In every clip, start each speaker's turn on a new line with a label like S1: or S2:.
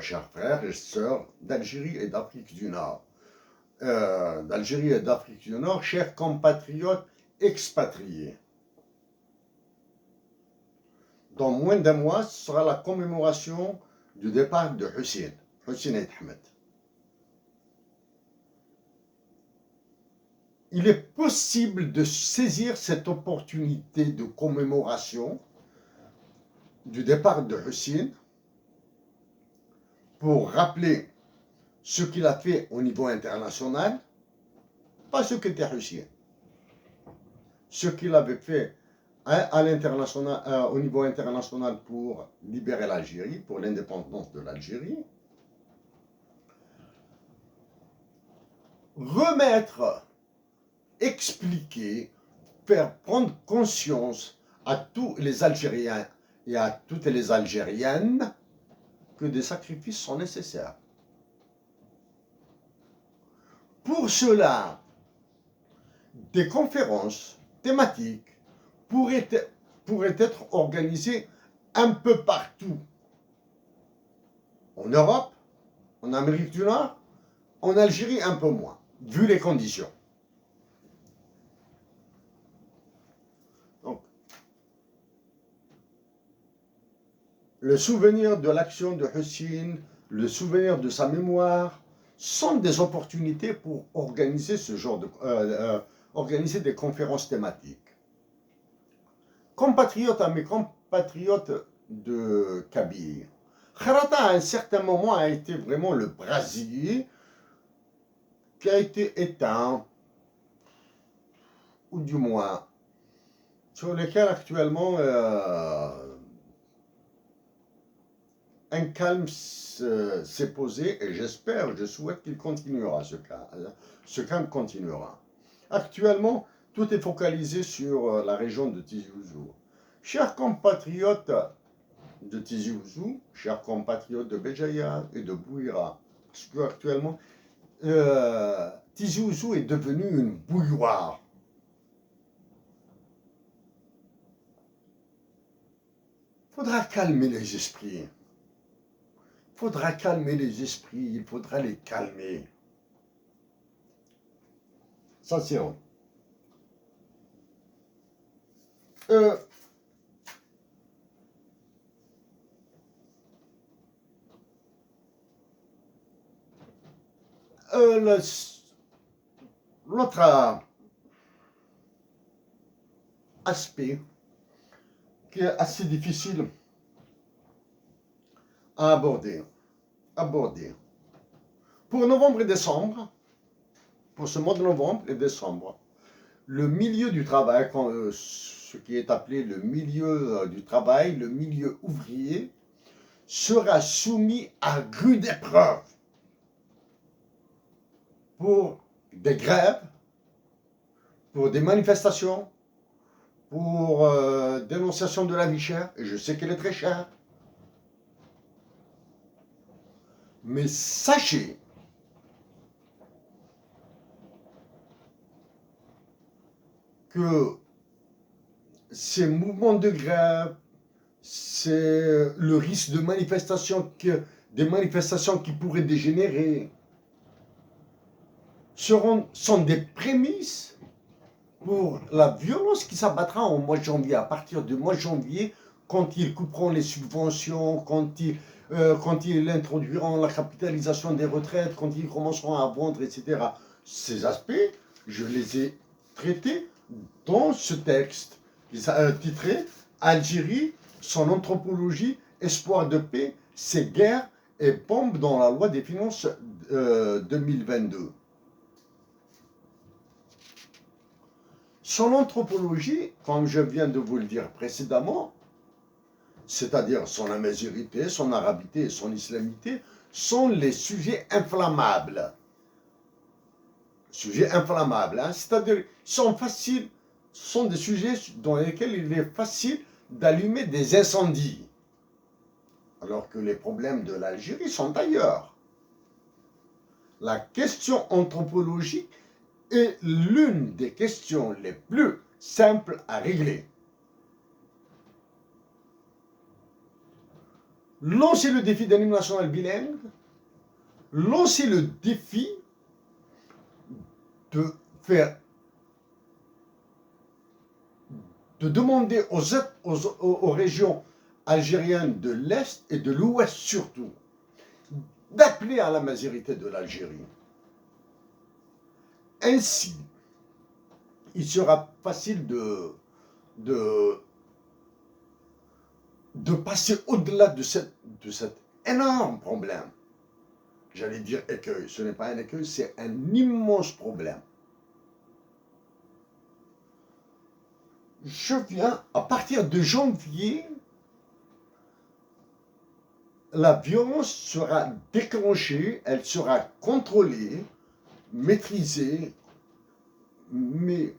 S1: chers frères et sœurs d'Algérie et d'Afrique du Nord. Chers compatriotes expatriés. Dans moins d'un mois, ce sera la commémoration du départ de Hussein Ait Ahmed. Il est possible de saisir cette opportunité de commémoration du départ de Hussein pour rappeler ce qu'il a fait au niveau international, pas ce qu'était Hussein, ce qu'il avait fait à l'international, au niveau international pour libérer l'Algérie, pour l'indépendance de l'Algérie. Remettre, expliquer, faire prendre conscience à tous les Algériens et à toutes les Algériennes que des sacrifices sont nécessaires. Pour cela, des conférences thématiques pourraient être organisées un peu partout. En Europe, en Amérique du Nord, en Algérie un peu moins, vu les conditions. Donc, le souvenir de l'action de Hussein, le souvenir de sa mémoire, sont des opportunités pour organiser ce genre de, organiser des conférences thématiques. Compatriotes à mes compatriotes de Kabylie, Kharata à un certain moment a été vraiment le brasier qui a été éteint, ou du moins sur lequel actuellement un calme s'est posé, et je souhaite qu'il continuera, ce calme continuera. Actuellement, tout est focalisé sur la région de Tizi Ouzou. Chers compatriotes de Tizi Ouzou, chers compatriotes de Béjaïa et de Bouira, parce qu'actuellement, Tizi Ouzou est devenu une bouilloire. Il faudra calmer les esprits. Il faudra calmer les esprits, il faudra les calmer. Ça, c'est vrai. L'autre aspect qui est assez difficile à aborder. Pour novembre et décembre, pour ce mois de novembre et décembre, le milieu du travail, ce qui est appelé le milieu du travail, le milieu ouvrier, sera soumis à rude épreuve pour des grèves, pour des manifestations, pour dénonciation de la vie chère, et je sais qu'elle est très chère. Mais sachez que ces mouvements de grève, c'est le risque de des manifestations qui pourraient dégénérer, sont des prémices pour la violence qui s'abattra au mois de janvier. À partir du mois de janvier, quand ils couperont les subventions, quand ils introduiront la capitalisation des retraites, quand ils commenceront à vendre, etc. Ces aspects, je les ai traités dans ce texte titré « Algérie, son anthropologie, espoir de paix, ses guerres et bombes dans la loi des finances 2022 ». Son anthropologie, comme je viens de vous le dire précédemment, c'est-à-dire son amazigité, son arabité et son islamité, sont les sujets inflammables. Sujets inflammables, hein? C'est-à-dire sont des sujets dans lesquels il est facile d'allumer des incendies. Alors que les problèmes de l'Algérie sont ailleurs. La question anthropologique est l'une des questions les plus simples à régler. lancer le défi d'un hymne national bilingue, lancer le défi de faire, de demander aux régions algériennes de l'Est et de l'Ouest surtout, d'appeler à la majorité de l'Algérie. Ainsi, il sera facile de passer au-delà de cet énorme problème. J'allais dire écueil, ce n'est pas un écueil, c'est un immense problème. Je viens, à partir de janvier, la violence sera déclenchée, elle sera contrôlée, maîtrisée, mais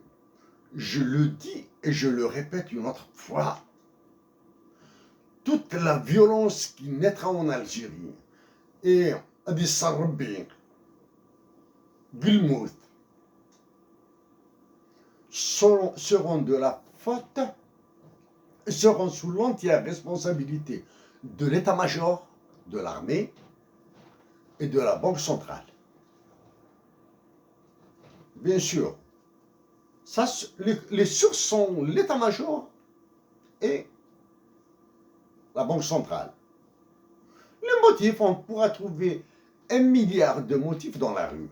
S1: je le dis et je le répète une autre fois, toute la violence qui naîtra en Algérie et Addis Sarbi, Gulmouth seront de la faute, seront sous l'entière responsabilité de l'état-major, de l'armée et de la Banque centrale. Bien sûr, ça, les sources sont l'état-major et la Banque centrale. Les motifs, on pourra trouver 1 milliard de motifs dans la rue.